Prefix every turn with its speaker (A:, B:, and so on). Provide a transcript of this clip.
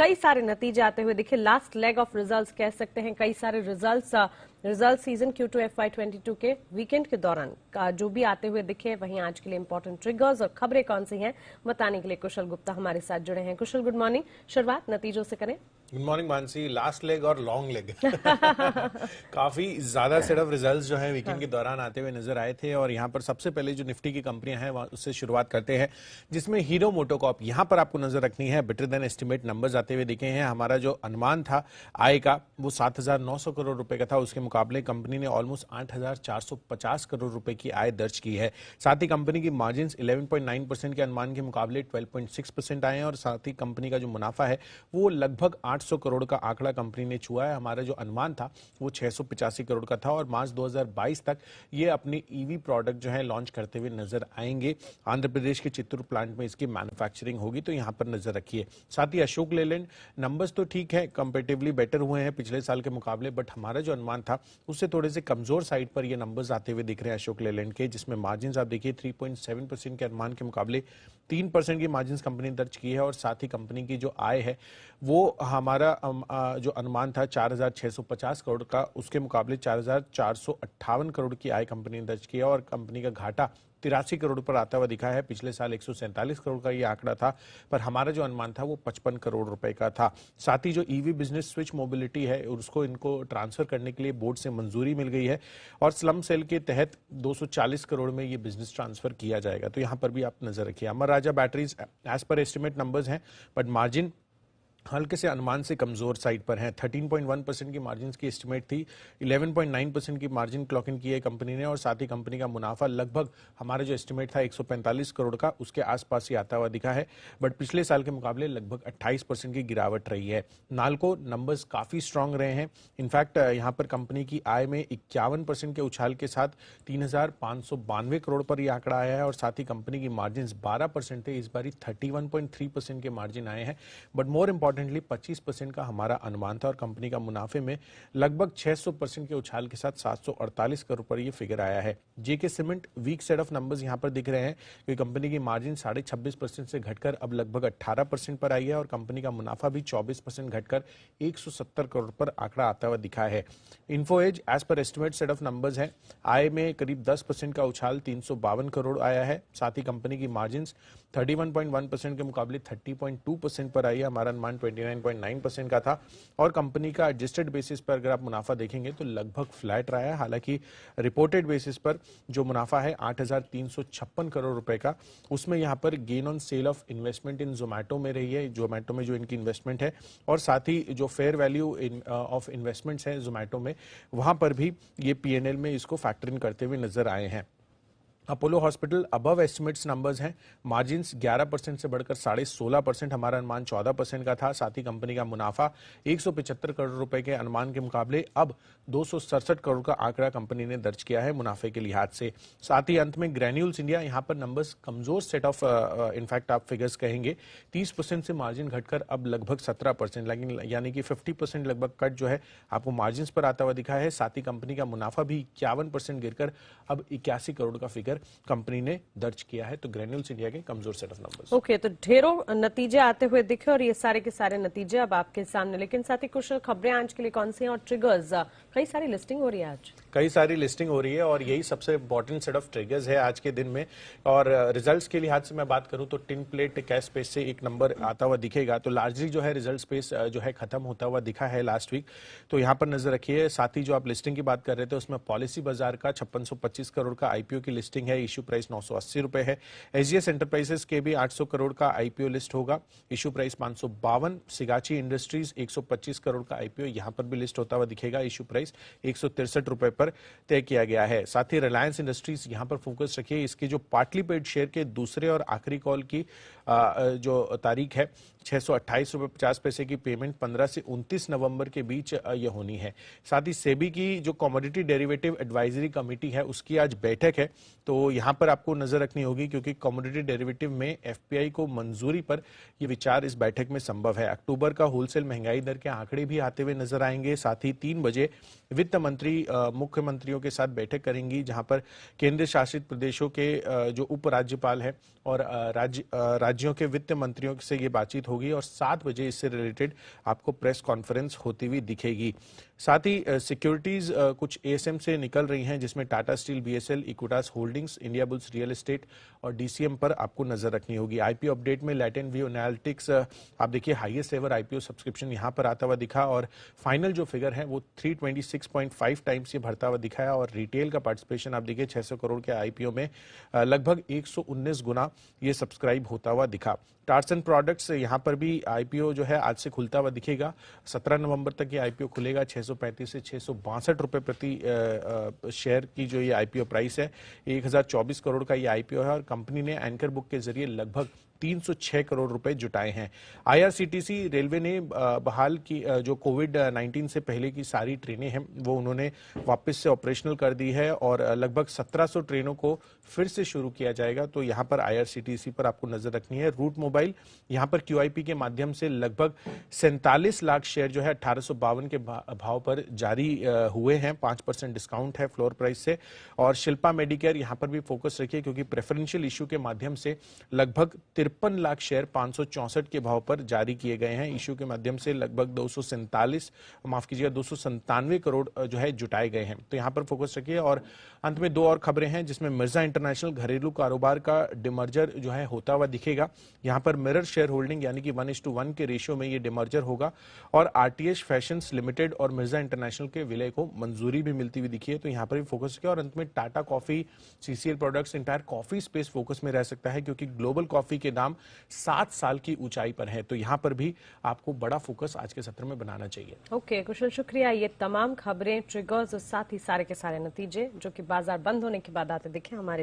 A: कई सारे नतीजे आते हुए दिखे। लास्ट लेग ऑफ रिजल्ट्स कह सकते हैं, कई सारे रिजल्ट सीजन Q2 FY22 के वीकेंड के दौरान जो भी आते हुए दिखे। वहीं आज के लिए इंपॉर्टेंट ट्रिगर्स और खबरें कौन सी हैं बताने के लिए कुशल गुप्ता हमारे साथ जुड़े हैं। कुशल, गुड मॉर्निंग। शुरुआत नतीजों से करें।
B: Good morning Mansi. Last leg और लॉन्ग लेग काफी ज्यादा सेट ऑफ रिजल्ट्स जो है वीकेंड के दौरान आते हुए नजर आए थे। और यहाँ पर सबसे पहले जो निफ्टी की कंपनियां हैं उससे शुरुआत करते हैं, जिसमें हीरो मोटोकॉर्प यहाँ पर आपको नजर रखनी है। बेटर देन एस्टिमेट नंबर्स आते हुए दिखे हैं। हमारा जो अनुमान था आय का वो 7,900 करोड़ रुपए का था, उसके मुकाबले कंपनी ने ऑलमोस्ट 8,450 करोड़ रुपए की आय दर्ज की है। साथ ही कंपनी की मार्जिन 11.9% के अनुमान के मुकाबले 12.6% आए हैं। और साथ ही कंपनी का जो मुनाफा है वो लगभग 800 करोड़ का आंकड़ा कंपनी ने छुआ है। हमारा जो अनुमान था वो 685 करोड़ का था। और मार्च 2022 तक ये अपनी ईवी प्रोडक्ट जो है लॉन्च करते हुए नजर आएंगे। आंध्र प्रदेश के चित्तूर प्लांट में इसकी मैन्युफैक्चरिंग होगी, तो यहां पर नजर रखिए। साथ ही अशोक लेलैंड नंबर्स तो ठीक है, कंपैरेटिवली बेटर हुए हैं पिछले साल के मुकाबले, बट हमारा जो अनुमान था उससे थोड़े से कमजोर साइड पर ये नंबर्स आते हुए दिख रहे हैं अशोक लेलैंड के, जिसमें मार्जिन आप देखिए 3.7% के अनुमान के मुकाबले 3% की मार्जिन कंपनी दर्ज की है। और साथ ही कंपनी की जो आय है वो हमारा जो अनुमान था 4,650 करोड़ का, उसके मुकाबले 4,458 करोड़ की आय कंपनी ने दर्ज किया। और कंपनी का घाटा 83 करोड़ पर आता हुआ दिखा है। पिछले साल 147 करोड़ का ये आंकड़ा था, पर हमारा जो अनुमान था वो 55 करोड़ रुपए का था। साथ ही जो ईवी बिजनेस स्विच मोबिलिटी है उसको इनको ट्रांसफर करने के लिए बोर्ड से मंजूरी मिल गई है। और स्लम सेल के तहत 240 करोड़ में ये बिजनेस ट्रांसफर किया जाएगा, तो यहां पर भी आप नजर रखिए। Amar Raja Batteries as per estimate numbers हैं, बट मार्जिन हल्के से अनुमान से कमजोर साइड पर है। 13.1% की मार्जिन की एस्टिमेट थी, 11.9% की मार्जिन क्लॉक इन की है कंपनी ने। और साथ ही कंपनी का मुनाफा लगभग हमारा जो एस्टिमेट था 145 करोड़ का, उसके आसपास ही आता हुआ दिखा है, बट पिछले साल के मुकाबले लगभग 28% की गिरावट रही है। नालको नंबर्स काफी स्ट्रांग रहे हैं। इनफैक्ट यहाँ पर कंपनी की आय में 51% के उछाल के साथ 3,592 करोड़ पर यह आंकड़ा आया है। और साथ ही कंपनी की मार्जिन 12% थे, इस बार 31.3% के मार्जिन आए हैं। बट मोर इंपॉर्टेंटली 25% का हमारा अनुमान था। और कंपनी का मुनाफे में लगभग 600% के उछाल के साथ 748 करोड़ पर यह फिगर आया है। JK Cement weak set of numbers यहां पर दिख रहे हैं, क्योंकि कंपनी की मार्जिन 26.5% से घटकर अब लगभग 18% पर आई है। और कंपनी का मुनाफा भी 24% घटकर 170 करोड़ पर आंकड़ा आता हुआ दिखा है। Info Edge as per estimate set of numbers है, आय में करीब 10% का उछाल 352 करोड़ आया है। साथ ही कंपनी की मार्जिन 31.1% के मुकाबले 30.2% पर आई है। हमारा अनुमान 29.9% का था। और कंपनी का एडजस्टेड बेसिस पर अगर आप मुनाफा देखेंगे तो लगभग फ्लैट रहा है। हालांकि रिपोर्टेड बेसिस पर जो मुनाफा है 8,356 करोड़ रुपए का, उसमें यहां पर gain on sale of investment इन जोमैटो में रही है, जोमैटो में जो इनकी इन्वेस्टमेंट है। और साथ ही जो फेयर वैल्यू ऑफ इन्वेस्टमेंट्स है जोमैटो में, वहां पर भी ये पीएनएल में इसको फैक्टर इन करते हुए नजर आए हैं। Apollo hospital above estimates numbers हैं, मार्जिन 11% से बढ़कर 16.5%, हमारा अनुमान 14% का था। साथ ही कंपनी का मुनाफा 175 करोड़ रुपए के अनुमान के मुकाबले अब 267 करोड़ का आंकड़ा कंपनी ने दर्ज किया है मुनाफे के लिहाज से। साथ ही अंत में ग्रैन्यूल्स इंडिया, यहां पर नंबर्स कमजोर सेट ऑफ इनफैक्ट आप फिगर्स कहेंगे, 30% से मार्जिन घटकर अब लगभग 17%, लेकिन यानी कि 50% लगभग कट जो है आपको मार्जिन पर आता हुआ दिखा है। साथ ही कंपनी का मुनाफा भी 51% गिरकर अब 81 करोड़ का फिगर कंपनी ने दर्ज किया है। तो ग्रैन्यूल्स इंडिया के कमजोर सेट ऑफ नंबर्स।
A: ओके, तो ढेरों नतीजे आते हुए दिखे और ये सारे के सारे नतीजे अब आपके सामने। लेकिन साथ ही कुछ खबरें आज के लिए कौन सी हैं और ट्रिगर्स, कई सारी लिस्टिंग हो रही है आज,
B: कई सारी लिस्टिंग हो रही है और यही सबसे इंपॉर्टेंट सेट ऑफ ट्रिगर्स है आज के दिन में। और रिजल्ट्स के लिहाज से मैं बात करूं तो टिन प्लेट कैश स्पेस से एक नंबर आता हुआ दिखेगा, तो लार्जली जो है रिजल्ट स्पेस जो है खत्म होता हुआ दिखा है लास्ट वीक, तो यहां पर नजर रखिए। साथ ही जो आप लिस्टिंग की बात कर रहे थे उसमें पॉलिसी बाजार का 5625 करोड़ का आईपीओ की लिस्टिंग है, इश्यू प्राइस 980 रुपए है। एसजीएस एंटरप्राइजेस के भी 800 करोड़ का आईपीओ लिस्ट होगा, issue price 552। Sigachi industries 125 crore का आईपीओ यहां पर भी लिस्ट होता हुआ दिखेगा, इश्यू प्राइस 163 रुपए पर तय किया गया है। साथ ही रिलायंस इंडस्ट्रीज यहां पर फोकस रखिए, इसके जो पार्टली पेड शेयर के दूसरे और आखिरी कॉल की जो तारीख है 628 रुपए 50 पैसे की पेमेंट 15 से 29 नवंबर के बीच ये होनी है। साथ ही सेबी की जो कमोडिटी डेरिवेटिव एडवाइजरी कमेटी है उसकी आज बैठक है, तो यहां पर आपको नजर रखनी होगी क्योंकि कमोडिटी डेरिवेटिव में एफपीआई को मंजूरी पर यह विचार इस बैठक में संभव है। अक्टूबर का होलसेल महंगाई दर के आंकड़े भी आते हुए नजर आएंगे। साथ ही 3 बजे वित्त मंत्री मुख्यमंत्रियों के साथ बैठक करेंगी, जहां पर केंद्र शासित प्रदेशों के जो उप राज्यपाल है और राज्यों के वित्त मंत्रियों से ये बातचीत होगी और 7 बजे इससे रिलेटेड आपको प्रेस कॉन्फ्रेंस होती हुई दिखेगी। साथ ही सिक्योरिटीज कुछ एएसएम से निकल रही हैं, जिसमें Tata steel, BSL, Equitas holdings, India bulls real estate और डीसीएम पर आपको नजर रखनी होगी। आईपीओ अपडेट में लैटेन व्यू एनालिटिक्स आप देखिए हाईएस्ट एवर आईपीओ सब्सक्रिप्शन यहां पर आता हुआ दिखा और फाइनल जो फिगर है वो 326.5 टाइम्स ये बढ़ता हुआ दिखाया और रिटेल का पार्टिसिपेशन आप देखिए 600 करोड़ के आईपीओ में लगभग 119 गुना ये सब्सक्राइब होता हुआ दिखा। टार्स एंड प्रोडक्ट्स यहां पर भी आईपीओ जो है आज से खुलता हुआ दिखेगा। 17 नवंबर तक ये आईपीओ खुलेगा। 635 से 662 रुपए प्रति शेयर की जो ये आईपीओ प्राइस है, 1024 करोड़ का ये आईपीओ है और कंपनी ने एंकर बुक के जरिए लगभग 306 करोड़ रुपए जुटाए हैं। आईआरसीटीसी रेलवे ने बहाल की जो कोविड-19 से पहले की सारी ट्रेनें हैं वो उन्होंने वापस से ऑपरेशनल कर दी है और लगभग 1700 ट्रेनों को फिर से शुरू किया जाएगा। तो यहां पर आईआरसीटीसी पर आपको नजर रखनी है। रूट मोबाइल यहां पर क्यूआईपी के माध्यम से लगभग 47 लाख शेयर जो है 1852 के भाव पर जारी हुए हैं। 5% डिस्काउंट है फ्लोर प्राइस से। और शिल्पा मेडिकेयर यहां पर भी फोकस रखिए क्योंकि प्रेफरेंशियल इश्यू के माध्यम से लगभग 53 लाख शेयर 564 के भाव पर जारी किए गए हैं। इश्यू के माध्यम से लगभग 297 करोड़ जो है जुटाए गए हैं। तो यहां पर फोकस रखिए। और अंत में दो और खबरें हैं जिसमें मिर्जा इंटरनेशनल घरेलू कारोबार का डिमर्जर जो है होता हुआ दिखेगा। यहां पर मिरर शेयर होल्डिंग यानी कि 1:1 के रेशियो में ये डिमर्जर होगा और आरटीएच फैशंस लिमिटेड और मिर्जा इंटरनेशनल के विलय को मंजूरी भी मिलती हुई दिखी है। तो यहां पर भी फोकस रखिए। और अंत में Tata coffee, CCL products, entire coffee space focus में रह सकता है क्योंकि ग्लोबल कॉफी के दाम 7 साल की ऊंचाई पर है। तो यहां पर भी आपको बड़ा फोकस आज के सत्र में बनाना चाहिए।
A: ओके कुशल, शुक्रिया। ये तमाम खबरें, ट्रिगर्स और साथ ही सारे के सारे नतीजे जो कि बाजार बंद होने के बाद आते दिखे हमारे